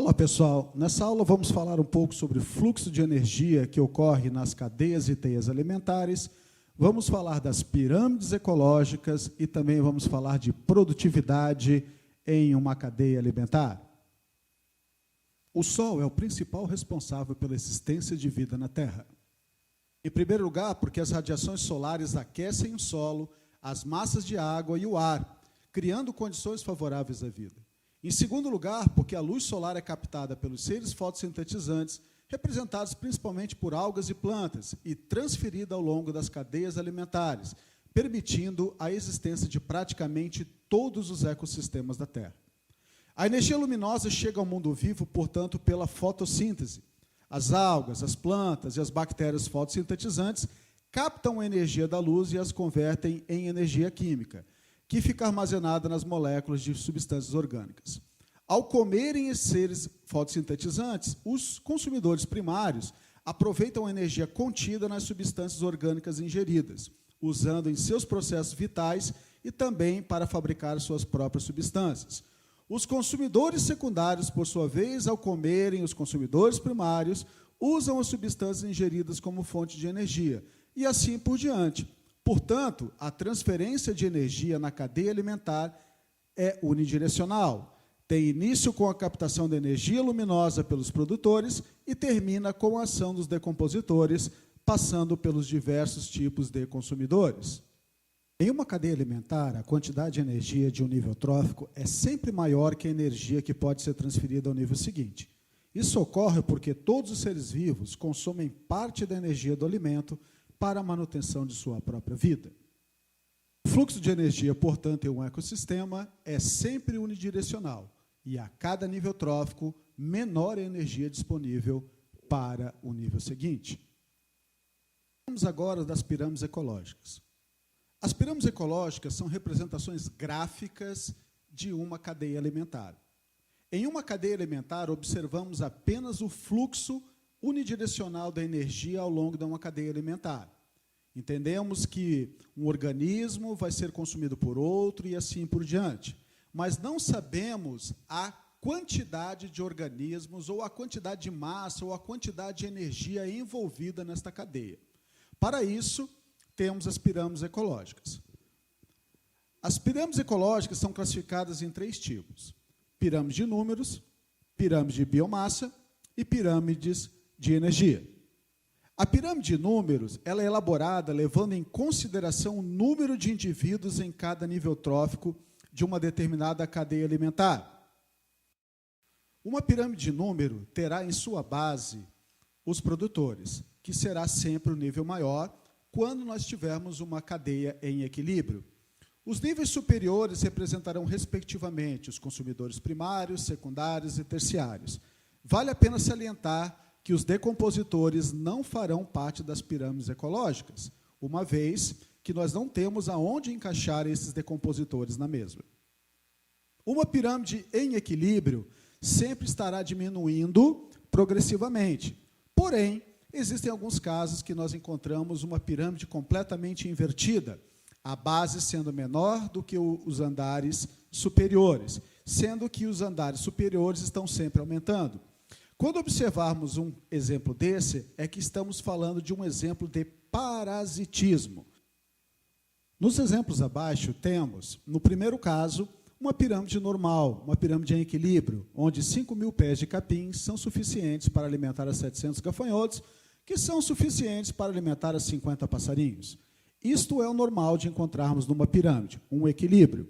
Olá, pessoal. Nessa aula vamos falar um pouco sobre o fluxo de energia que ocorre nas cadeias e teias alimentares. Vamos falar das pirâmides ecológicas e também vamos falar de produtividade em uma cadeia alimentar. O Sol é o principal responsável pela existência de vida na Terra. Em primeiro lugar, porque as radiações solares aquecem o solo, as massas de água e o ar, criando condições favoráveis à vida. Em segundo lugar, porque a luz solar é captada pelos seres fotossintetizantes, representados principalmente por algas e plantas, e transferida ao longo das cadeias alimentares, permitindo a existência de praticamente todos os ecossistemas da Terra. A energia luminosa chega ao mundo vivo, portanto, pela fotossíntese. As algas, as plantas e as bactérias fotossintetizantes captam a energia da luz e as convertem em energia química, que fica armazenada nas moléculas de substâncias orgânicas. Ao comerem esses seres fotossintetizantes, os consumidores primários aproveitam a energia contida nas substâncias orgânicas ingeridas, usando em seus processos vitais e também para fabricar suas próprias substâncias. Os consumidores secundários, por sua vez, ao comerem os consumidores primários, usam as substâncias ingeridas como fonte de energia, e assim por diante. Portanto, a transferência de energia na cadeia alimentar é unidirecional. Tem início com a captação de energia luminosa pelos produtores e termina com a ação dos decompositores, passando pelos diversos tipos de consumidores. Em uma cadeia alimentar, a quantidade de energia de um nível trófico é sempre maior que a energia que pode ser transferida ao nível seguinte. Isso ocorre porque todos os seres vivos consomem parte da energia do alimento para a manutenção de sua própria vida. O fluxo de energia, portanto, em um ecossistema é sempre unidirecional, e a cada nível trófico, menor é a energia disponível para o nível seguinte. Vamos agora das pirâmides ecológicas. As pirâmides ecológicas são representações gráficas de uma cadeia alimentar. Em uma cadeia alimentar, observamos apenas o fluxo unidirecional da energia ao longo de uma cadeia alimentar. Entendemos que um organismo vai ser consumido por outro e assim por diante, mas não sabemos a quantidade de organismos ou a quantidade de massa ou a quantidade de energia envolvida nesta cadeia. Para isso, temos as pirâmides ecológicas. As pirâmides ecológicas são classificadas em 3 tipos: pirâmide de números, pirâmide de biomassa e pirâmides de energia. A pirâmide de números ela é elaborada levando em consideração o número de indivíduos em cada nível trófico de uma determinada cadeia alimentar. Uma pirâmide de número terá em sua base os produtores, que será sempre o nível maior quando nós tivermos uma cadeia em equilíbrio. Os níveis superiores representarão, respectivamente, os consumidores primários, secundários e terciários. Vale a pena salientar que os decompositores não farão parte das pirâmides ecológicas, uma vez que nós não temos aonde encaixar esses decompositores na mesma. Uma pirâmide em equilíbrio sempre estará diminuindo progressivamente. Porém, existem alguns casos que nós encontramos uma pirâmide completamente invertida, a base sendo menor do que os andares superiores, sendo que os andares superiores estão sempre aumentando. Quando observarmos um exemplo desse, é que estamos falando de um exemplo de parasitismo. Nos exemplos abaixo, temos, no primeiro caso, uma pirâmide normal, uma pirâmide em equilíbrio, onde 5.000 pés de capim são suficientes para alimentar a 700 gafanhotos, que são suficientes para alimentar a 50 passarinhos. Isto é o normal de encontrarmos numa pirâmide, um equilíbrio.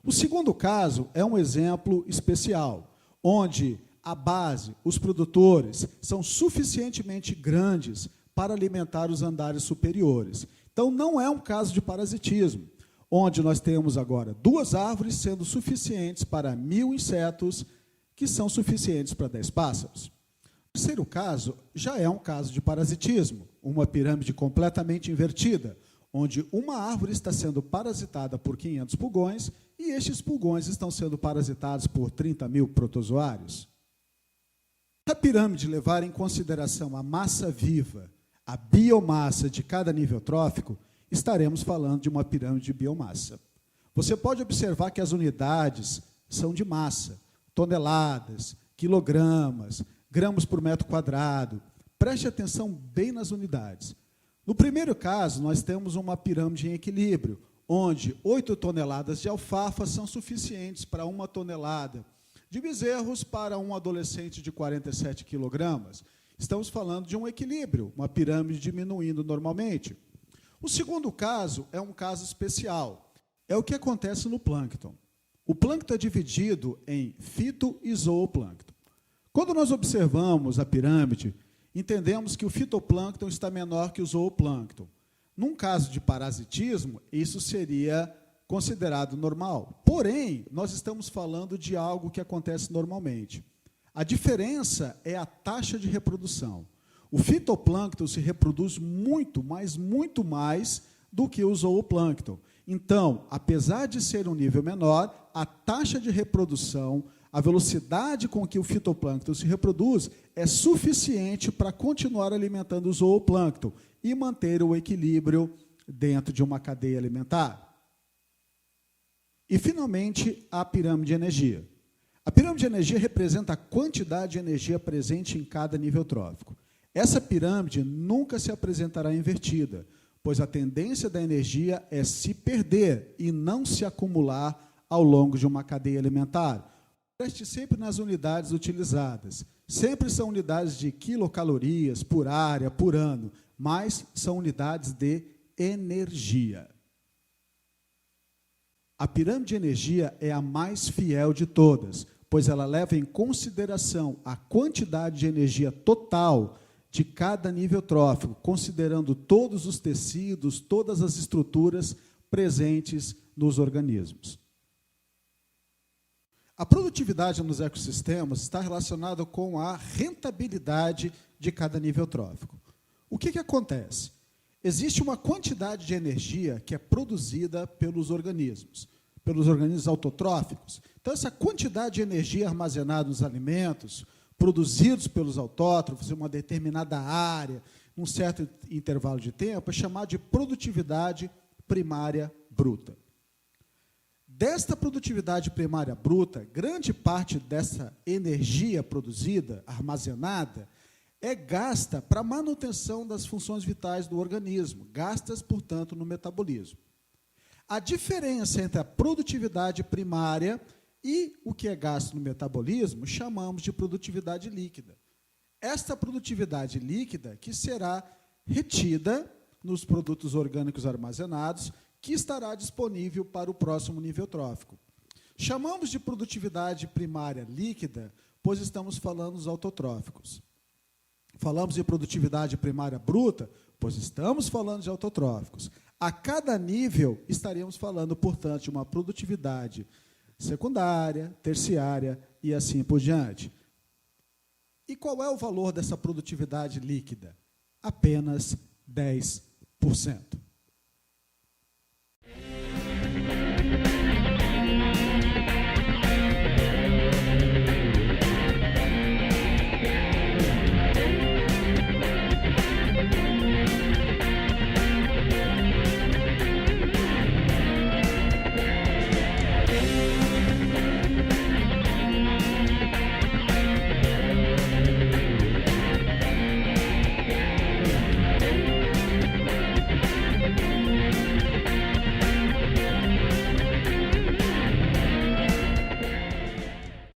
O segundo caso é um exemplo especial, onde a base, os produtores, são suficientemente grandes para alimentar os andares superiores. Então, não é um caso de parasitismo, onde nós temos agora 2 árvores sendo suficientes para 1.000 insetos, que são suficientes para 10 pássaros. O terceiro caso já é um caso de parasitismo, uma pirâmide completamente invertida, onde uma árvore está sendo parasitada por 500 pulgões e estes pulgões estão sendo parasitados por 30.000 protozoários. Se a pirâmide levar em consideração a massa viva, a biomassa de cada nível trófico, estaremos falando de uma pirâmide de biomassa. Você pode observar que as unidades são de massa, toneladas, quilogramas, gramas por metro quadrado. Preste atenção bem nas unidades. No primeiro caso, nós temos uma pirâmide em equilíbrio, onde 8 toneladas de alfafa são suficientes para 1 tonelada de bezerros para um adolescente de 47 quilogramas. Estamos falando de um equilíbrio, uma pirâmide diminuindo normalmente. O segundo caso é um caso especial. É o que acontece no plâncton. O plâncton é dividido em fito e zooplâncton. Quando nós observamos a pirâmide, entendemos que o fitoplâncton está menor que o zooplâncton. Num caso de parasitismo, isso seria considerado normal. Porém, nós estamos falando de algo que acontece normalmente. A diferença é a taxa de reprodução. O fitoplâncton se reproduz muito, mas muito mais do que o zooplâncton. Então, apesar de ser um nível menor, a taxa de reprodução, a velocidade com que o fitoplâncton se reproduz é suficiente para continuar alimentando o zooplâncton e manter o equilíbrio dentro de uma cadeia alimentar. E, finalmente, a pirâmide de energia. A pirâmide de energia representa a quantidade de energia presente em cada nível trófico. Essa pirâmide nunca se apresentará invertida, pois a tendência da energia é se perder e não se acumular ao longo de uma cadeia alimentar. Preste sempre nas unidades utilizadas. Sempre são unidades de quilocalorias por área, por ano, mas são unidades de energia. A pirâmide de energia é a mais fiel de todas, pois ela leva em consideração a quantidade de energia total de cada nível trófico, considerando todos os tecidos, todas as estruturas presentes nos organismos. A produtividade nos ecossistemas está relacionada com a rentabilidade de cada nível trófico. O que acontece? Existe uma quantidade de energia que é produzida pelos organismos autotróficos. Então, essa quantidade de energia armazenada nos alimentos, produzidos pelos autótrofos em uma determinada área, num certo intervalo de tempo, é chamada de produtividade primária bruta. Desta produtividade primária bruta, grande parte dessa energia produzida, armazenada, é gasta para a manutenção das funções vitais do organismo, gastas, portanto, no metabolismo. A diferença entre a produtividade primária e o que é gasto no metabolismo, chamamos de produtividade líquida. Esta produtividade líquida que será retida nos produtos orgânicos armazenados, que estará disponível para o próximo nível trófico. Chamamos de produtividade primária líquida, pois estamos falando dos autotróficos. Falamos de produtividade primária bruta, pois estamos falando de autotróficos. A cada nível, estaremos falando, portanto, de uma produtividade secundária, terciária e assim por diante. E qual é o valor dessa produtividade líquida? Apenas 10%.